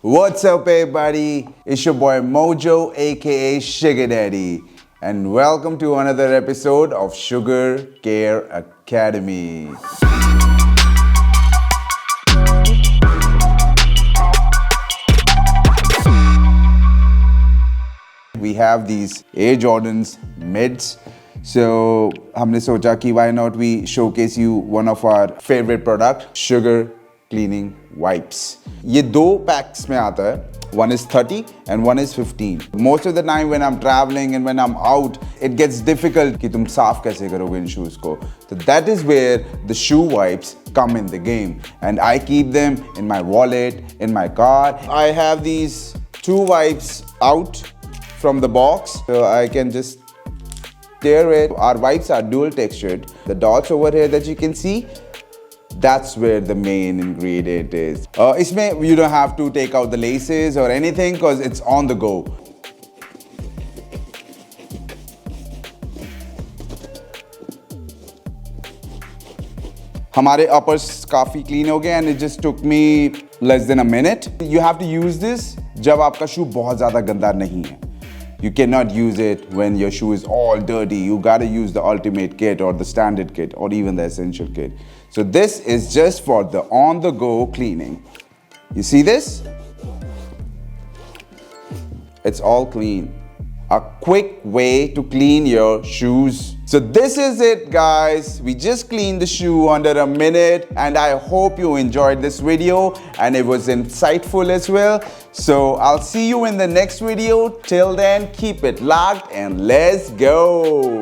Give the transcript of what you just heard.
What's up, everybody? It's your boy Mojo, aka SHOEGR Daddy, and welcome to another episode of SHOEGR Care Academy. We have these Air Jordans mids. So, हमने सोचा कि why not we showcase you one of our favorite product, SHOEGR Cleaning Wipes. ये दो packs में आता है. One is 30 and one is 15. Most of the time when I'm traveling and when I'm out, it gets difficult कि तुम साफ कैसे करोगे इन shoes को. So that is where the shoe wipes come in the game. And I keep them in my wallet, in my car. I have these two wipes out from the box, so I can just tear it. Our wipes are dual textured. The dots over here that you can see, that's where the main ingredient is. Isme you don't have to take out the laces or anything because it's on the go. हमारे uppers काफी clean हो गए and it just took me less than a minute. You have to use this जब आपका shoe बहुत ज़्यादा गंदा नहीं है. You cannot use it when your shoe is all dirty. You gotta use the ultimate kit or the standard kit or even the essential kit. So this is just for the on-the-go cleaning. You see this? It's all clean. A quick way to clean your shoes. So this is it, guys. We just cleaned the shoe under a minute and I hope you enjoyed this video and it was insightful as well. So I'll see you in the next video. Till then, keep it locked and let's go.